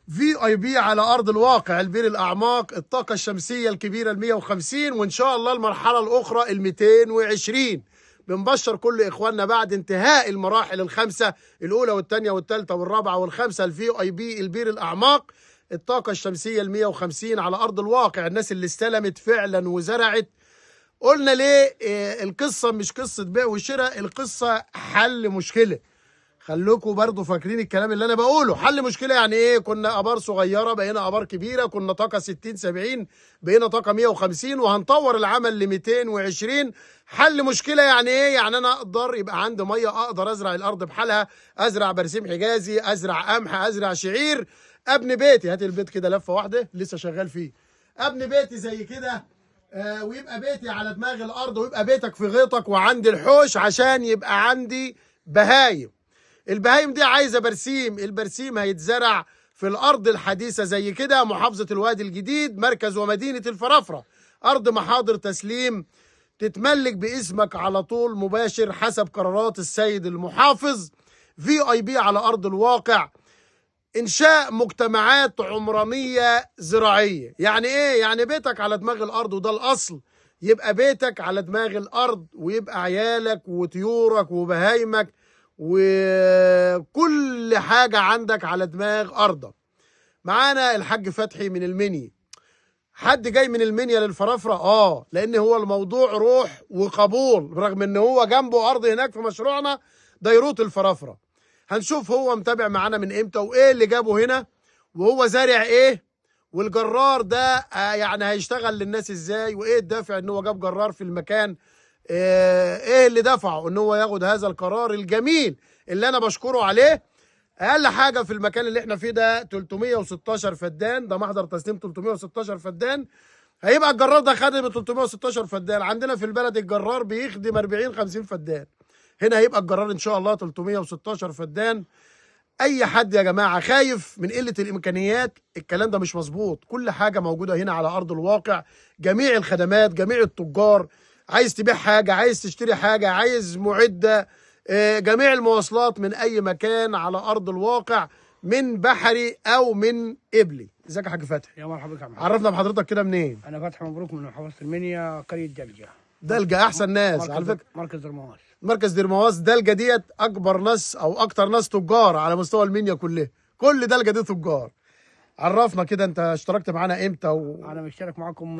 في اي بي على ارض الواقع، البير الاعماق، الطاقه الشمسيه الكبيره ال 150، وان شاء الله المرحله الاخرى ال 220. بنبشر كل اخواننا بعد انتهاء المراحل الخمسه الاولى والثانيه والثالثه والرابعه والخامسه الفي اي بي البير الاعماق، الطاقه الشمسيه ال 150 على ارض الواقع. الناس اللي استلمت فعلا وزرعت، قلنا ليه القصه مش قصه بيع وشراء، القصه حل مشكله. خلوكوا برضو فاكرين الكلام اللي انا بقوله. حل مشكله يعني ايه؟ كنا ابار صغيره بقينا ابار كبيره، كنا طاقه 60 70 بقينا طاقه 150، وهنطور العمل ل 220. حل مشكله يعني ايه؟ يعني انا اقدر يبقى عندي ميه، اقدر ازرع الارض بحالها، ازرع برسيم حجازي، ازرع قمح، ازرع شعير، ابني بيتي. هات البيت كده لفه واحده لسه شغال فيه، ابني بيتي زي كده. ويبقى بيتي على دماغ الارض، ويبقى بيتك في غيطك، وعندي الحوش عشان يبقى عندي بهايم. البهايم دي عايزه برسيم، البرسيم هيتزرع في الارض الحديثه زي كده. محافظه الوادي الجديد، مركز ومدينه الفرافره، ارض محاضر تسليم، تتملك باسمك على طول مباشر حسب قرارات السيد المحافظ. في اي بي على ارض الواقع، انشاء مجتمعات عمرانيه زراعيه. يعني ايه؟ يعني بيتك على دماغ الارض، وده الاصل، يبقى بيتك على دماغ الارض، ويبقى عيالك وطيورك وبهايمك وكل حاجه عندك على دماغ ارضك. معانا الحاج فتحي من المنيا. حد جاي من المنيا للفرافره؟ لان هو الموضوع روح وقبول، رغم ان هو جنبه ارض هناك في مشروعنا ديروت الفرافره. هنشوف هو متابع معانا من امتى، وايه اللي جابه هنا، وهو زارع ايه، والجرار ده يعني هيشتغل للناس ازاي، وايه الدافع ان هو جاب جرار في المكان، ايه اللي دفعه ان هو ياخد هذا القرار الجميل اللي انا بشكره عليه. اقل حاجه في المكان اللي احنا فيه ده 316 فدان، ده محضر تسليم 316 فدان. هيبقى الجرار ده خادم 316 فدان. عندنا في البلد الجرار بيخدم 40 50 فدان، هنا هيبقى الجرار ان شاء الله 316 فدان. اي حد يا جماعه خايف من قله الامكانيات، الكلام ده مش مظبوط. كل حاجه موجوده هنا على ارض الواقع، جميع الخدمات، جميع التجار. عايز تبيع حاجه، عايز تشتري حاجه، عايز معده، جميع المواصلات من اي مكان على ارض الواقع، من بحري او من قبلي. ازيك يا حاج فتحي؟ يا مرحبا بك يا محمد. عرفنا بحضرتك كده منين؟ انا فتحي مبروك من محافظه المنيا، قريه دلجه. دلجه احسن ناس على فكره. مركز درمواس. مركز ديرمواس. دلجه ديت اكبر ناس او اكتر ناس تجار على مستوى المنيا كلها، كل دلجه دي تجار. عرفنا كده، انت اشتركت معانا امتى انا مشترك معاكم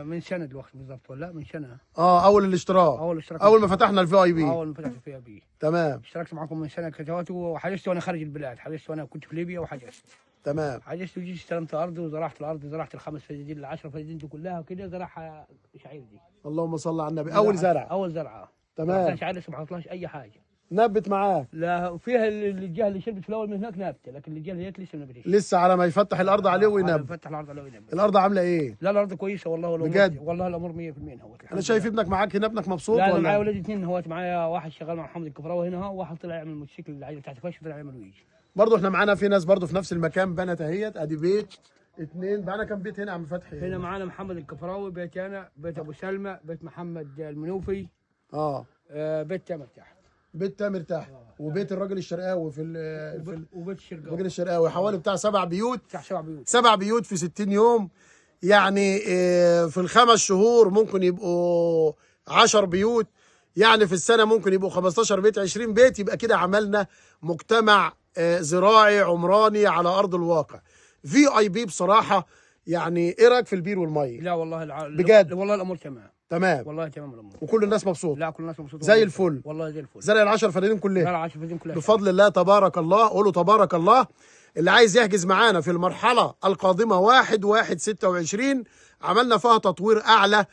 من سنه دلوقتي بالظبط، ولا من سنه؟ اول الاشتراك، اول ما فتحنا الفي اي بي. اول ما فتحت الفي اي بي تمام. اشتركت معاكم من سنه كتوات، وحجزت وانا خارج البلاد، حجزت وانا كنت في ليبيا وحجزت. تمام. حجزت وجيت استلمت ارض وزرعت الارض، زرعت الخمس فدادين ال10 فدادين دي كلها كده زرعها شعير دي. اللهم صل على النبي. اول زرع. اول زرعه. تمام. شعير لسه ما حطلهاش اي حاجه. نبت معاك؟ لا، فيها الجهه اللي شربت في الاول من هناك نابته، لكن الجهه اللي لسه ما نبتش. لسه على ما يفتح الارض عليه وينبت. يفتح الارض عليه وينبت. الارض عامله ايه؟ لا الارض كويسه والله. بجد؟ والله الامور 100% هو. انا شايف ابنك معاك هنا، ابنك مبسوط لا ولا؟ انا معايا ولادي اثنين هوت، معايا واحد شغال مع محمد الكفراوي هنا، وواحد طلع يعمل موتوسيكل العيله بتاعت فش، طلع يعمل ويجي. برضه احنا معانا في ناس برضه في نفس المكان بنت اهيت، ادي بيت اثنين. معانا كم بيت هنا يا عم فتحي؟ هنا معانا محمد الكفراوي، بيتي انا، بيت ابو سلمى، بيت محمد المنوفي، بيت تامر تحت. بيت تامر تحت، وبيت الراجل الشرقاوي وبيت الشرقاوي. الراجل الشرقاوي، حوالي بتاع 7 بيوت. بتاع 7 بيوت. 7 بيوت في 60 يوم، يعني في ال5 شهور ممكن يبقوا 10 بيوت، يعني في السنه ممكن يبقوا 15 بيت، 20 بيت. يبقى كده عملنا مجتمع زراعي عمراني على ارض الواقع. في اي بي بصراحه، يعني ايه رايك في البير والميه؟ لا والله بجد والله الامور تمام. تمام والله تمام الامور، وكل الناس مبسوطه. لا كل الناس مبسوطه زي الفل. والله زي الفل. زرع ال10 فدادين كلها. زرع 10 فدادين كلها بفضل الله تبارك الله. قولوا تبارك الله. اللي عايز يحجز معانا في المرحله القادمه 1/1/26، عملنا فيها تطوير اعلى،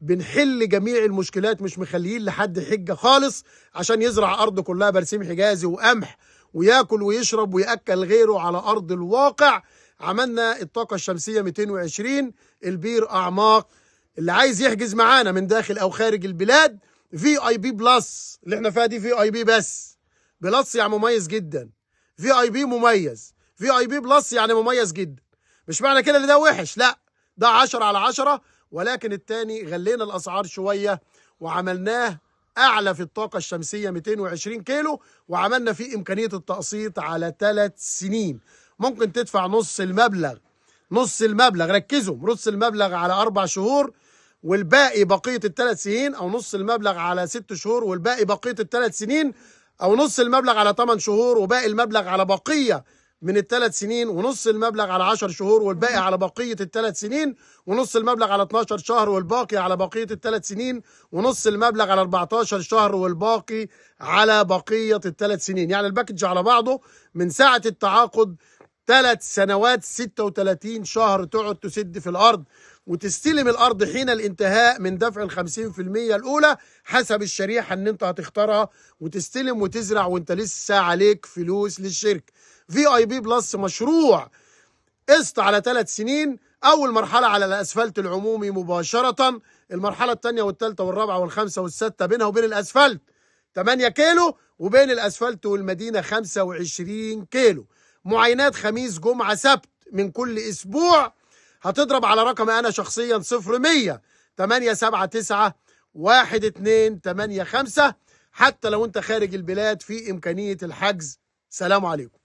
بنحل جميع المشكلات، مش مخليين لحد حجه خالص، عشان يزرع ارض كلها برسيم حجازي وقمح، وياكل ويشرب وياكل غيره على ارض الواقع. عملنا الطاقه الشمسيه 220، البير اعماق. اللي عايز يحجز معانا من داخل او خارج البلاد، في اي بي بلس اللي احنا فيها دي في اي بي بس. بلس يعني مميز جدا، في اي بي مميز، في اي بي بلس يعني مميز جدا. مش معنى كده ان ده وحش، لا، ده 10/10، ولكن التاني غلينا الاسعار شويه وعملناه اعلى في الطاقه الشمسيه 220 كيلو، وعملنا فيه امكانيه التقسيط على 3 سنين. ممكن تدفع نص المبلغ، ركزوا، نص المبلغ على 4 شهور والباقي بقية ال3 سنين، أو نص المبلغ على 6 شهور والباقي بقية ال3 سنين، أو نص المبلغ على 8 شهور وباقي المبلغ على بقية من ال3 سنين، ونص المبلغ على 10 شهور والباقي على بقية ال3 سنين، ونص المبلغ على 12 شهر والباقي على بقية ال3 سنين، ونص المبلغ على 14 شهر والباقي على بقية ال3 سنين. يعني الباكج على بعضه من ساعة التعاقد 3 سنوات 36 شهر تقعد تسد في الأرض، وتستلم الأرض حين الانتهاء من دفع ال50% الأولى حسب الشريحة اللي أنت هتختارها، وتستلم وتزرع وأنت لسه عليك فلوس للشركة. VIP بلس مشروع قسط على 3 سنين، أول مرحلة على الأسفلت العمومي مباشرة، المرحلة الثانية والثالثة والرابعة والخامسة والسادسة بينها وبين الأسفلت 8 كيلو، وبين الأسفلت والمدينة 25 كيلو. معاينات خميس جمعة سبت من كل أسبوع. هتضرب على رقم أنا شخصيا 0100 879 1285 حتى لو أنت خارج البلاد في إمكانية الحجز. سلام عليكم.